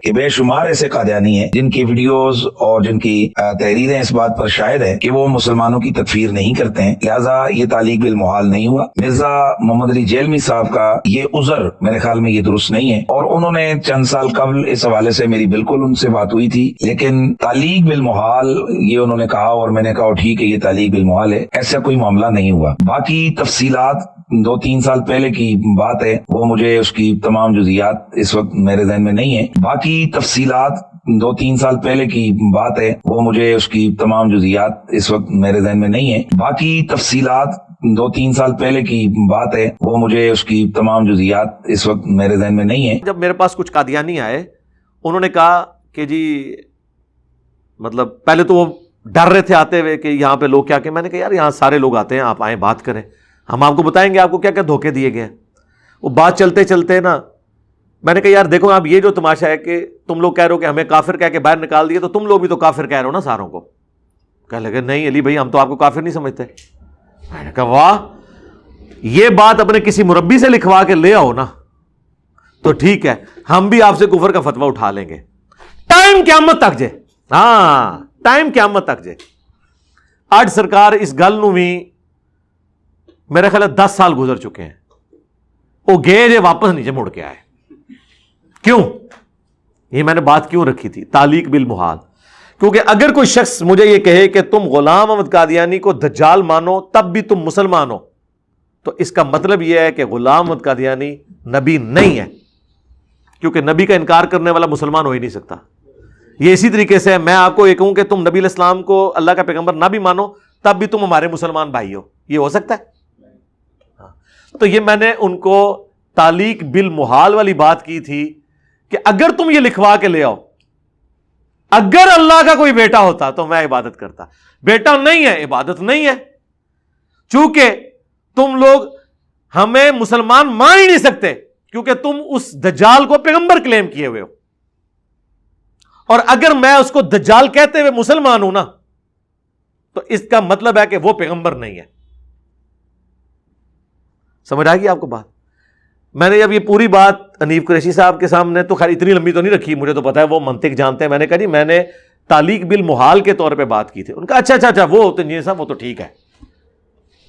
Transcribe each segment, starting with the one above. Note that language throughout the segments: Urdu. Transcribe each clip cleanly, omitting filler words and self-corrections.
کہ بے شمار ایسے قادیانی ہیں جن کی ویڈیوز اور جن کی تحریریں اس بات پر شاہد ہے کہ وہ مسلمانوں کی تکفیر نہیں کرتے ہیں، لہٰذا یہ تعلیق بالمحال نہیں ہوا۔ مرزا محمد علی جیلمی صاحب کا یہ عذر میرے خیال میں یہ درست نہیں ہے، اور انہوں نے چند سال قبل اس حوالے سے میری بالکل ان سے بات ہوئی تھی، لیکن تعلیق بالمحال یہ انہوں نے کہا اور میں نے کہا ٹھیک ہے یہ تعلیق بالمحال ہے، ایسا کوئی معاملہ نہیں ہوا۔ باقی تفصیلات 2-3 سال پہلے کی بات ہے، وہ مجھے اس کی تمام جزئیات اس وقت میرے ذہن میں نہیں ہے۔ باقی تفصیلات 2-3 سال پہلے کی بات ہے، وہ مجھے اس کی تمام جزئیات اس وقت میرے ذہن میں نہیں ہے۔ باقی تفصیلات 2-3 سال پہلے کی بات ہے، وہ مجھے اس کی تمام جزئیات اس وقت میرے ذہن میں نہیں ہے۔ جب میرے پاس کچھ قادیانی آئے، انہوں نے کہا کہ جی مطلب پہلے تو وہ ڈر رہے تھے آتے ہوئے کہ یہاں پہ لوگ کیا کہ، میں نے کہا یار یہاں سارے لوگ آتے ہیں، آپ آئیں بات کریں، ہم آپ کو بتائیں گے آپ کو کیا کیا دھوکے دیے گئے ہیں۔ وہ بات چلتے چلتے نا میں نے کہا یار دیکھو آپ یہ جو تماشا ہے کہ تم لوگ کہہ رہے ہو کہ ہمیں کافر کہہ کے باہر نکال دیے، تو تم لوگ بھی تو کافر کہہ رہے ہو نا ساروں کو۔ کہنے لگے نہیں علی بھائی ہم تو آپ کو کافر نہیں سمجھتے۔ میں نے کہا واہ، یہ بات اپنے کسی مربی سے لکھوا کے لے آؤ نا تو ٹھیک ہے، ہم بھی آپ سے کفر کا فتویٰ اٹھا لیں گے، ٹائم قیامت تک جے، ہاں ٹائم قیامت تک جے۔ آج سرکار اس گل نو بھی میرے خیال 10 سال گزر چکے ہیں، وہ گئے جے واپس نیچے مڑ کے آئے۔ کیوں؟ یہ میں نے بات کیوں رکھی تھی تعلیق بالمحال، کیونکہ اگر کوئی شخص مجھے یہ کہے کہ تم غلام احمد قادیانی کو دجال مانو تب بھی تم مسلمان ہو، تو اس کا مطلب یہ ہے کہ غلام احمد قادیانی نبی نہیں ہے، کیونکہ نبی کا انکار کرنے والا مسلمان ہو ہی نہیں سکتا۔ یہ اسی طریقے سے میں آپ کو یہ کہوں کہ تم نبی علیہ السلام کو اللہ کا پیغمبر نہ بھی مانو تب بھی تم ہمارے مسلمان بھائی ہو، یہ ہو سکتا ہے؟ تو یہ میں نے ان کو تعلیق بالمحال والی بات کی تھی کہ اگر تم یہ لکھوا کے لے آؤ، اگر اللہ کا کوئی بیٹا ہوتا تو میں عبادت کرتا، بیٹا نہیں ہے عبادت نہیں ہے، چونکہ تم لوگ ہمیں مسلمان مان ہی نہیں سکتے کیونکہ تم اس دجال کو پیغمبر کلیم کیے ہوئے ہو، اور اگر میں اس کو دجال کہتے ہوئے مسلمان ہوں نا تو اس کا مطلب ہے کہ وہ پیغمبر نہیں ہے۔ سمجھ آئے گی آپ کو بات؟ میں نے جب یہ پوری بات حنیف قریشی صاحب کے سامنے، تو خیر اتنی لمبی تو نہیں رکھی، مجھے تو پتا ہے وہ منطق جانتے ہیں، میں نے کہا جی میں نے تعلیق بالمحال کے طور پہ بات کی تھی۔ ان کا اچھا وہ تو انجینئر صاحب وہ تو ٹھیک ہے،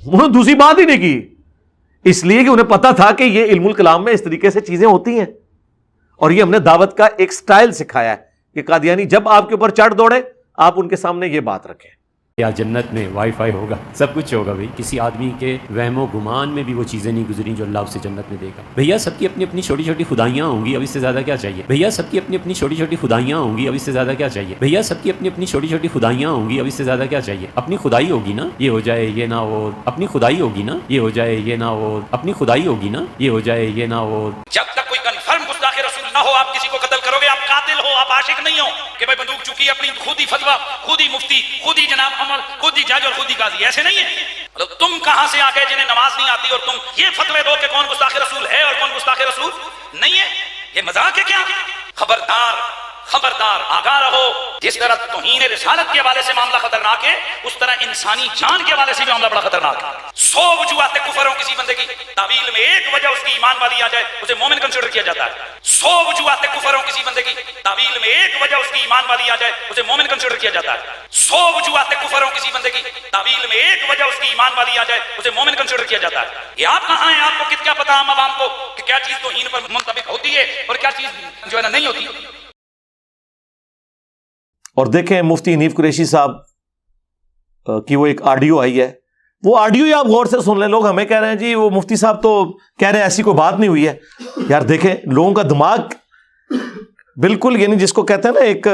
انہوں نے دوسری بات ہی نہیں کی، اس لیے کہ انہیں پتا تھا کہ یہ علم الکلام میں اس طریقے سے چیزیں ہوتی ہیں، اور یہ ہم نے دعوت کا ایک سٹائل سکھایا ہے کہ قادیانی جب آپ کے اوپر چڑھ دوڑے آپ ان کے سامنے یہ بات رکھیں۔ یا جنت میں وائی فائی ہوگا، سب کچھ ہوگا بھائی، کسی آدمی کے وہم و گمان میں بھی وہ چیزیں نہیں گزری جو اللہ اسے جنت میں دے گا۔ بھیا سب کی اپنی اپنی چھوٹی چھوٹی خدائیاں ہوں گی، اب اس سے زیادہ کیا چاہیے؟ بھیا سب کی اپنی اپنی چھوٹی چھوٹی خدائیاں ہوں گی، اب اس سے زیادہ کیا چاہیے؟ بھیا سب کی اپنی اپنی چھوٹی چھوٹی خدائیاں ہوں گی، اب اس سے زیادہ کیا چاہیے؟ اپنی خدائی ہوگی نا یہ ہو جائے یہ نہ ہو، اپنی خدائی ہوگی نا یہ ہو جائے یہ نہ ہو، اپنی خدائی ہوگی نا یہ ہو جائے یہ نہ ہو۔ جب تک کوئی کنفرم گستاخ رسول نہ ہو آپ کسی کو قتل کرو گے، آپ قاتل ہو، آپ عاشق نہیں ہو کہ بھائی بندوق چکی اپنی خود ہی فتویٰ، خود ہی مفتی، خود ہی جناب عمر، خود ہی جج اور خود ہی قاضی، ایسے نہیں ہے۔ مطلب تم کہاں سے آ گئے جنہیں نماز نہیں آتی اور تم یہ فتوے دو کہ کون گستاخ رسول ہے اور کون گستاخ رسول نہیں ہے؟ یہ مذاق ہے کیا؟ خبردار خبردار آگاہ رہو، جس طرح توہین رسالت کے حوالے سے معاملہ خطرناک ہے اس طرح انسانی جان کے حوالے سے بھی معاملہ بڑا خطرناک ہے۔ 100 وجوہات کفر ہو کسی بندے کی تعویل میں ایک وجہ اس کی ایمان والی آ جائے اسے مومن کنسیڈر کیا جاتا ہے۔ 100 وجوہات کفر ہو کسی بندے کی تعویل میں ایک وجہ اس کی ایمان والی آ جائے اسے مومن کنسیڈر کیا جاتا ہے۔ 100 وجوہات کفر ہو کسی بندے کی تعویل میں ایک وجہ اس کی ایمان والی آ جائے اسے مومن کنسیڈر کیا جاتا ہے۔ یہ آپ کہاں ہیں؟ آپ کو کیا پتا عام عوام کو کہ کیا چیز توہین پر منطبق ہوتی ہے اور کیا چیز جو ہے نا نہیں ہوتی؟ اور دیکھیں مفتی حنیف قریشی صاحب کی وہ ایک آڈیو آئی ہے، وہ آڈیو ہی آپ غور سے سن لیں۔ لوگ ہمیں کہہ رہے ہیں جی وہ مفتی صاحب تو کہہ رہے ہیں ایسی کوئی بات نہیں ہوئی ہے۔ یار دیکھیں لوگوں کا دماغ بالکل یعنی جس کو کہتے ہیں نا ایک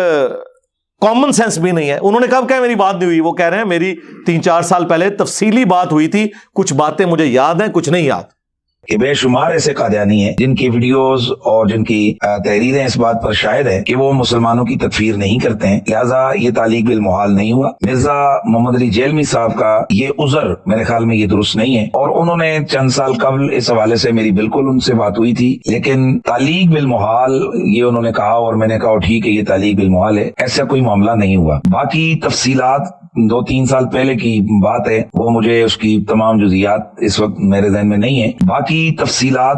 کامن سینس بھی نہیں ہے۔ انہوں نے کہا میری بات نہیں ہوئی، وہ کہہ رہے ہیں میری 3-4 سال پہلے تفصیلی بات ہوئی تھی، کچھ باتیں مجھے یاد ہیں کچھ نہیں یاد۔ کہ بے شمار ایسے قادیانی ہیں جن کی ویڈیوز اور جن کی تحریریں اس بات پر شاہد ہے کہ وہ مسلمانوں کی تکفیر نہیں کرتے ہیں، لہٰذا یہ تعلیق بالمحال نہیں ہوا۔ مرزا محمد علی جیلمی صاحب کا یہ عذر میرے خیال میں یہ درست نہیں ہے، اور انہوں نے چند سال قبل اس حوالے سے میری بالکل ان سے بات ہوئی تھی، لیکن تعلیق بالمحال یہ انہوں نے کہا اور میں نے کہا ٹھیک ہے یہ تعلیق بالمحال ہے، ایسا کوئی معاملہ نہیں ہوا۔ باقی تفصیلات 2-3 سال پہلے کی بات ہے، وہ مجھے اس کی تمام جزئیات اس وقت میرے ذہن میں نہیں ہے۔ باقی تفصیلات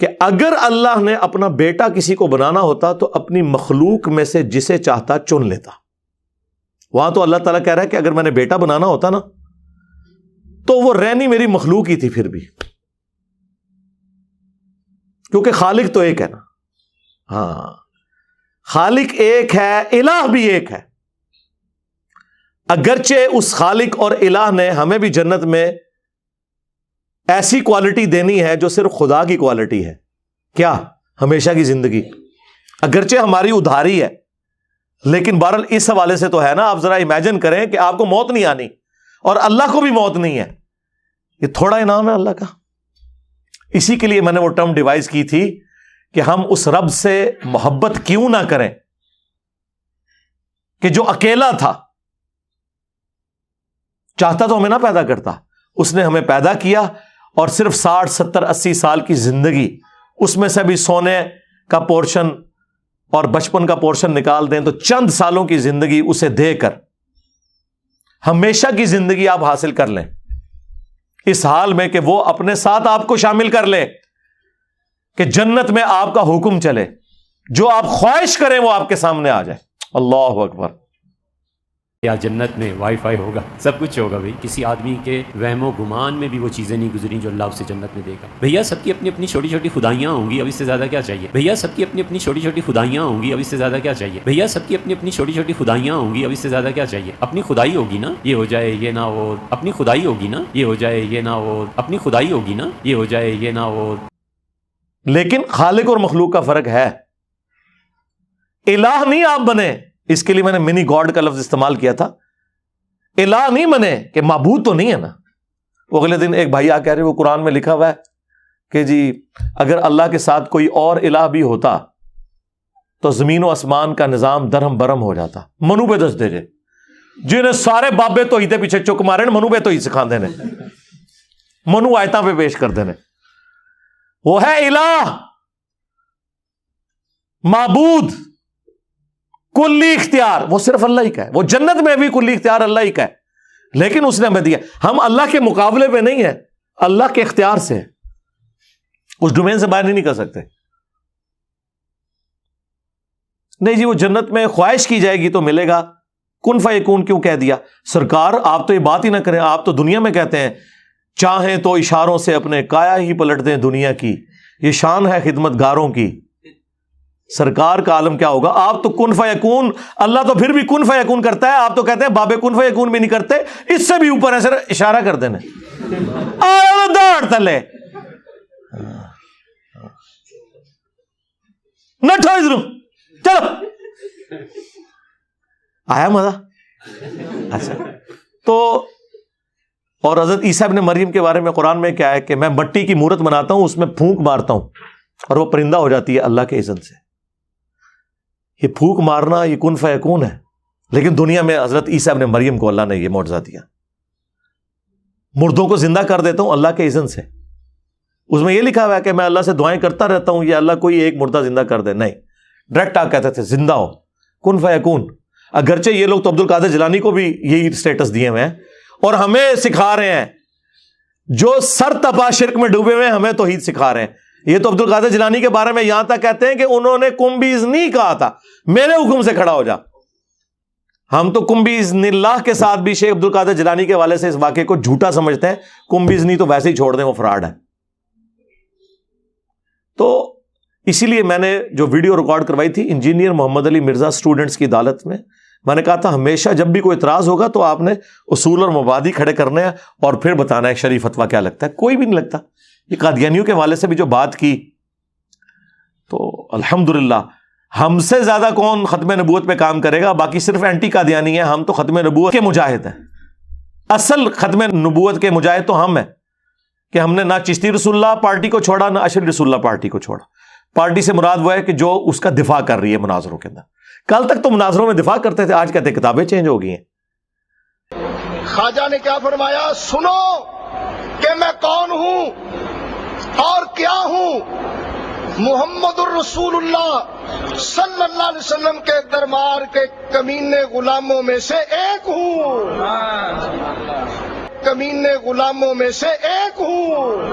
کہ اگر اللہ نے اپنا بیٹا کسی کو بنانا ہوتا تو اپنی مخلوق میں سے جسے چاہتا چن لیتا. وہاں تو اللہ تعالیٰ کہہ رہا ہے کہ اگر میں نے بیٹا بنانا ہوتا نا تو وہ رہنی میری مخلوق ہی تھی پھر بھی، کیونکہ خالق تو ایک ہے نا. ہاں خالق ایک ہے، الہ بھی ایک ہے. اگرچہ اس خالق اور الہ نے ہمیں بھی جنت میں ایسی کوالٹی دینی ہے جو صرف خدا کی کوالٹی ہے. کیا؟ ہمیشہ کی زندگی. اگرچہ ہماری ادھاری ہے لیکن بہرحال اس حوالے سے تو ہے نا. آپ ذرا امیجن کریں کہ آپ کو موت نہیں آنی اور اللہ کو بھی موت نہیں ہے. یہ تھوڑا انعام ہے اللہ کا. اسی کے لیے میں نے وہ ٹرم ڈیوائز کی تھی کہ ہم اس رب سے محبت کیوں نہ کریں کہ جو اکیلا تھا، چاہتا تو ہمیں نہ پیدا کرتا. اس نے ہمیں پیدا کیا اور صرف 60 70 80 سال کی زندگی، اس میں سے بھی سونے کا پورشن اور بچپن کا پورشن نکال دیں تو چند سالوں کی زندگی اسے دے کر ہمیشہ کی زندگی آپ حاصل کر لیں، اس حال میں کہ وہ اپنے ساتھ آپ کو شامل کر لے، کہ جنت میں آپ کا حکم چلے، جو آپ خواہش کریں وہ آپ کے سامنے آ جائے. اللہ اکبر. یا جنت میں وائی فائی ہوگا، سب کچھ ہوگا بھائی. کسی آدمی کے وہم و گمان میں بھی وہ چیزیں نہیں گزری جو اللہ اسے جنت میں دے گا. بھیا سب کی اپنی اپنی چھوٹی چھوٹی خدائیاں ہوں گی، اب اس سے زیادہ کیا چاہیے. بھیا سب کی اپنی اپنی چھوٹی چھوٹی خدائیاں ہوں گی، اب اس سے زیادہ کیا چاہیے. بھیا سب کی اپنی اپنی چھوٹی چھوٹی خدائیاں ہوں گی، اب اس سے زیادہ کیا چاہیے. اپنی خدائی ہوگی نا یہ ہو جائے یہ نہ ہو، اپنی خدائی ہوگی نا یہ ہو جائے یہ نہ ہو، اپنی خدائی ہوگی نا یہ ہو جائے یہ نہ ہو. لیکن خالق اور مخلوق کا فرق ہے. الہ نہیں آپ بنے، اس کے لیے میں نے منی گاڈ کا لفظ استعمال کیا تھا. الہ نہیں بنے کہ معبود تو نہیں ہے نا. وہ اگلے دن ایک بھائی آ کہہ رہے وہ قرآن میں لکھا ہوا ہے کہ جی اگر اللہ کے ساتھ کوئی اور الہ بھی ہوتا تو زمین و آسمان کا نظام درہم برہم ہو جاتا. منو پہ دس دے جے جنہیں سارے بابے تو ہی تے پیچھے چک مارے منو پہ تو ہی سکھا دینے، منو آیتاں پہ پیش کر دینے. وہ ہے الہ، معبود، کلی اختیار وہ صرف اللہ ہی کا ہے. وہ جنت میں بھی کلی اختیار اللہ ہی کا ہے، لیکن اس نے ہمیں دیا. ہم اللہ کے مقابلے پہ نہیں ہیں، اللہ کے اختیار سے، اس ڈومین سے باہر نہیں نکل سکتے. نہیں جی وہ جنت میں خواہش کی جائے گی تو ملے گا. کن فیکون کیوں کہہ دیا؟ سرکار آپ تو یہ بات ہی نہ کریں. آپ تو دنیا میں کہتے ہیں چاہیں تو اشاروں سے اپنے کایا ہی پلٹ دیں دنیا کی، یہ شان ہے خدمت گاروں کی. سرکار کا عالم کیا ہوگا؟ آپ تو کن فیکون، اللہ تو پھر بھی کن فیکون کرتا ہے، آپ تو کہتے ہیں بابے کن فیکون بھی نہیں کرتے. اس سے بھی اوپر ایسے اشارہ کر دینے داڑ تلے نہ ٹھو چلو. آیا مزہ؟ اچھا. تو اور حضرت عیسیٰ ابن مریم کے بارے میں قرآن میں کیا ہے کہ میں مٹی کی مورت بناتا ہوں، اس میں پھونک مارتا ہوں اور وہ پرندہ ہو جاتی ہے اللہ کے اذن سے. یہ پھونک مارنا یہ کن فیکون ہے. لیکن دنیا میں حضرت عیسیٰ ابن مریم کو اللہ نے یہ معجزہ دیا، مردوں کو زندہ کر دیتا ہوں اللہ کے اذن سے. اس میں یہ لکھا ہوا ہے کہ میں اللہ سے دعائیں کرتا رہتا ہوں یا اللہ کوئی ایک مردہ زندہ کر دے. نہیں، ڈائریکٹ آ کہتے تھے زندہ ہو، کن فیکون. اگرچہ یہ لوگ تو عبد القادر جیلانی کو بھی یہی اسٹیٹس دیے ہوئے ہیں اور ہمیں سکھا رہے ہیں، جو سر تپا شرک میں ڈوبے ہوئے ہیں ہمیں توحید سکھا رہے ہیں. یہ تو عبد القادر جیلانی کے بارے میں یہاں تک کہتے ہیں کہ انہوں نے کم باذنی کہا تھا، میرے حکم سے کھڑا ہو جا. ہم تو کم باذن اللہ کے ساتھ بھی شیخ عبد القادر جیلانی کے حوالے سے اس واقعے کو جھوٹا سمجھتے ہیں. کم باذنی تو ویسے ہی چھوڑ دیں، وہ فراڈ ہے. تو اسی لیے میں نے جو ویڈیو ریکارڈ کروائی تھی انجینئر محمد علی مرزا اسٹوڈنٹس کی عدالت میں نے کہا تھا ہمیشہ جب بھی کوئی اعتراض ہوگا تو آپ نے اصول اور مبادی کھڑے کرنے ہیں اور پھر بتانا ہے شرعی فتویٰ کیا لگتا ہے. کوئی بھی نہیں لگتا. یہ قادیانیوں کے حوالے سے بھی جو بات کی تو الحمدللہ ہم سے زیادہ کون ختم نبوت پہ کام کرے گا. باقی صرف اینٹی قادیانی ہیں، ہم تو ختم نبوت کے مجاہد ہیں. اصل ختم نبوت کے مجاہد تو ہم ہیں کہ ہم نے نہ چشتی رسول اللہ پارٹی کو چھوڑا نہ اشری رسول اللہ پارٹی کو چھوڑا. پارٹی سے مراد وہ ہے کہ جو اس کا دفاع کر رہی ہے مناظروں کے اندر. کل تک تو مناظروں میں دفاع کرتے تھے، آج کہتے ہیں کتابیں چینج ہو گئی ہیں. خواجہ نے کیا فرمایا؟ سنو کہ میں کون ہوں اور کیا ہوں. محمد الرسول اللہ صلی اللہ علیہ وسلم کے دربار کے کمینے غلاموں میں سے ایک ہوں. کمینے غلاموں میں سے ایک ہوں.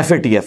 FATF,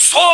100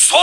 100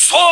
100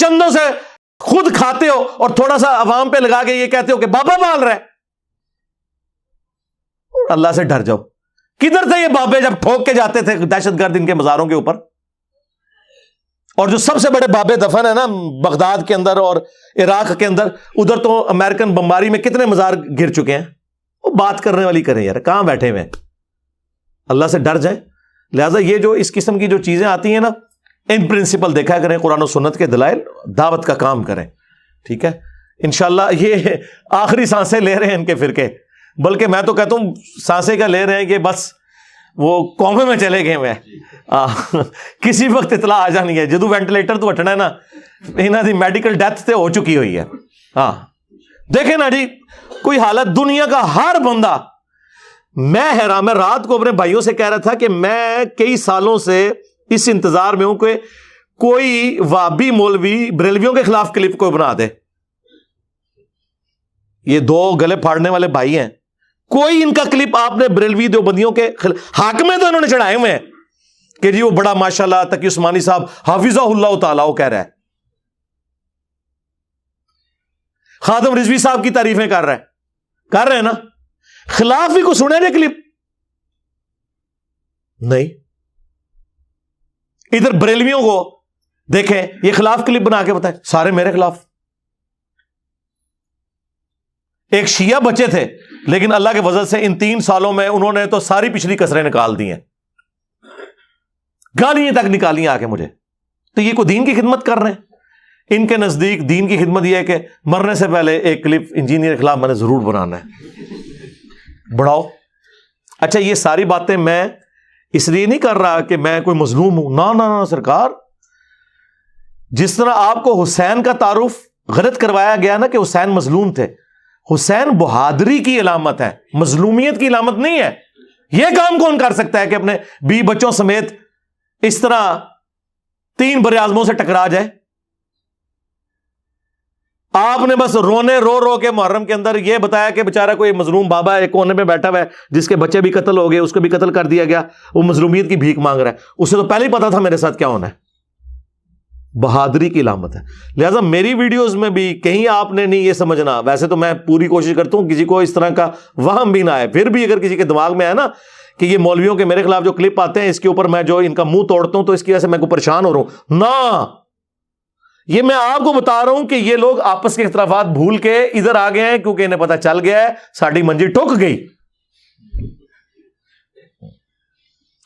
چندوں سے خود کھاتے ہو اور تھوڑا سا عوام پہ لگا کے یہ کہتے ہو کہ بابا پال رہا ہے. اللہ سے ڈر جاؤ. کدھر تھے یہ بابے جب ٹھوک کے جاتے تھے دہشت گرد ان کے مزاروں کے اوپر؟ اور جو سب سے بڑے بابے دفن ہے نا بغداد کے اندر اور عراق کے اندر, ادھر تو امریکن بمباری میں کتنے مزار گر چکے ہیں. وہ بات کرنے والی کریں یار, کہاں بیٹھے ہوئے ہیں؟ اللہ سے ڈر جائیں. لہٰذا یہ جو اس قسم کی جو چیزیں آتی ہیں نا, ان پرنسپل دیکھا کریں, قرآن و سنت کے دلائل, دعوت کا کام کریں. ٹھیک ہے, انشاءاللہ. یہ آخری سانسیں لے رہے ہیں ان کے فرقے, بلکہ میں تو کہتا ہوں سانسیں کا لے رہے ہیں کہ بس وہ قومے میں چلے گئے ہوئے ہیں. کسی وقت اطلاع آ جانی ہے. جدو وینٹیلیٹر تو ہٹنا ہے نا, انہاں دی میڈیکل ڈیتھ تے ہو چکی ہوئی ہے. ہاں دیکھیں نا جی, کوئی حالت دنیا کا ہر بندہ, میں حیران, میں رات کو اپنے بھائیوں سے کہہ رہا تھا کہ میں کئی سالوں سے اس انتظار میں ہوں کہ کوئی وابی مولوی بریلویوں کے خلاف کلپ کو بنا دے. یہ دو گلے پھاڑنے والے بھائی ہیں, کوئی ان کا کلپ آپ نے بریلوی دیوبندیوں کے حاکمیں تو انہوں نے چڑھائے ہوئے ہیں کہ جی وہ بڑا ماشاءاللہ تقی عثمانی صاحب حافظہ اللہ تعالیٰ وہ کہہ رہا ہے, خادم رضوی صاحب کی تعریفیں کر رہے ہیں نا, خلاف بھی کو سنے رہے کلپ نہیں. ادھر بریلویوں کو دیکھیں, یہ خلاف کلپ بنا کے بتائیں, سارے میرے خلاف. ایک شیعہ بچے تھے, لیکن اللہ کے فضل سے ان 3 سالوں میں انہوں نے تو ساری پچھلی کسریں نکال دی ہیں, گالیاں تک نکالی آ کے مجھے. تو یہ کوئی دین کی خدمت کر رہے ہیں. ان کے نزدیک دین کی خدمت یہ ہے کہ مرنے سے پہلے ایک کلپ انجینئر کے خلاف میں نے ضرور بنانا ہے, بڑھاؤ. اچھا یہ ساری باتیں میں اس لیے نہیں کر رہا کہ میں کوئی مظلوم ہوں, نہ سرکار. جس طرح آپ کو حسین کا تعارف غلط کروایا گیا نا کہ حسین مظلوم تھے, حسین بہادری کی علامت ہے, مظلومیت کی علامت نہیں ہے. یہ کام کون کر سکتا ہے کہ اپنے بیوی بچوں سمیت اس طرح 3 براعظموں سے ٹکرا جائے؟ آپ نے بس رو کے محرم کے اندر یہ بتایا کہ بیچارہ کوئی مظلوم بابا ہے ایک کونے میں بیٹھا ہوا ہے جس کے بچے بھی قتل ہو گئے, اس کو بھی قتل کر دیا گیا, وہ مظلومیت کی بھیک مانگ رہا ہے. اسے تو پہلے ہی پتا تھا میرے ساتھ کیا ہونا ہے. بہادری کی علامت ہے. لہٰذا میری ویڈیوز میں بھی کہیں آپ نے نہیں یہ سمجھنا, ویسے تو میں پوری کوشش کرتا ہوں کسی کو اس طرح کا وہم بھی نہ آئے, پھر بھی اگر کسی کے دماغ میں ہے نا کہ یہ مولویوں کے میرے خلاف جو کلپ آتے ہیں اس کے اوپر میں جو ان کا منہ توڑتا ہوں تو اس کی وجہ سے میں کو پریشان ہو رہا ہوں, نہ, یہ میں آپ کو بتا رہا ہوں کہ یہ لوگ آپس کے اختلافات بھول کے ادھر آ گئے ہیں کیونکہ انہیں پتا چل گیا ہے ساڑی منجی ٹوک گئی.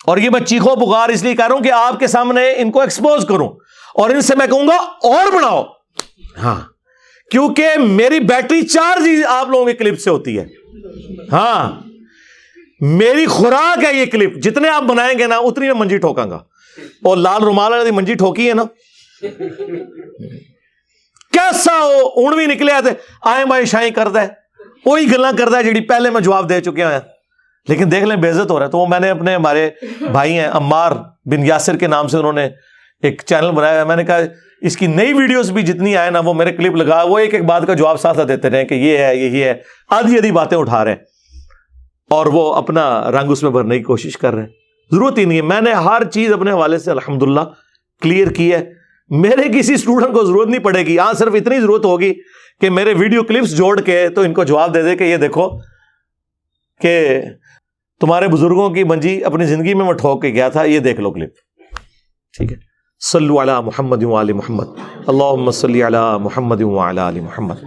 اور یہ میں چیخو پکار اس لیے کر رہا ہوں کہ آپ کے سامنے ان کو ایکسپوز کروں, اور ان سے میں کہوں گا اور بناؤ. ہاں, کیونکہ میری بیٹری چارج آپ لوگوں کے کلپ سے ہوتی ہے. ہاں, میری خوراک ہے یہ کلپ, جتنے آپ بنائیں گے نا اتنی میں منجی ٹھوکاں گا. اور لال رومال والی منجی ٹھوکی ہے نا, کیسا اون بھی نکلے آتے آئیں بائیں شائیں کرتا ہے, وہی گلاں کرتا ہے جیڑی پہلے میں جواب دے چکے ہیں. لیکن دیکھ لیں بے عزت ہو رہا ہے. تو وہ میں نے اپنے ہمارے بھائی ہیں عمار بن یاسر کے نام سے انہوں نے ایک چینل بنایا ہے, میں نے کہا اس کی نئی ویڈیوز بھی جتنی آئے نا وہ میرے کلپ لگا, وہ ایک ایک بات کا جواب ساتھ ساتھ دیتے رہے کہ یہ ہے یہی ہے, آدھی باتیں اٹھا رہے ہیں اور وہ اپنا رنگ اس میں بھرنے کی کوشش کر رہے ہیں. ضرورت ہی نہیں ہے. میں نے ہر چیز اپنے حوالے سے الحمدللہ کلیئر کی ہے. میرے کسی اسٹوڈنٹ کو ضرورت نہیں پڑے گی, صرف اتنی ضرورت ہوگی کہ میرے ویڈیو کلپس جوڑ کے تو ان کو جواب دے دے کہ یہ دیکھو کہ تمہارے بزرگوں کی منجی اپنی زندگی میں ٹھوک کے گیا تھا, یہ دیکھ لو کلپ. ٹھیک ہے, صلو علی محمد و آل محمد, اللہم صلی علی محمد و علی آل محمد.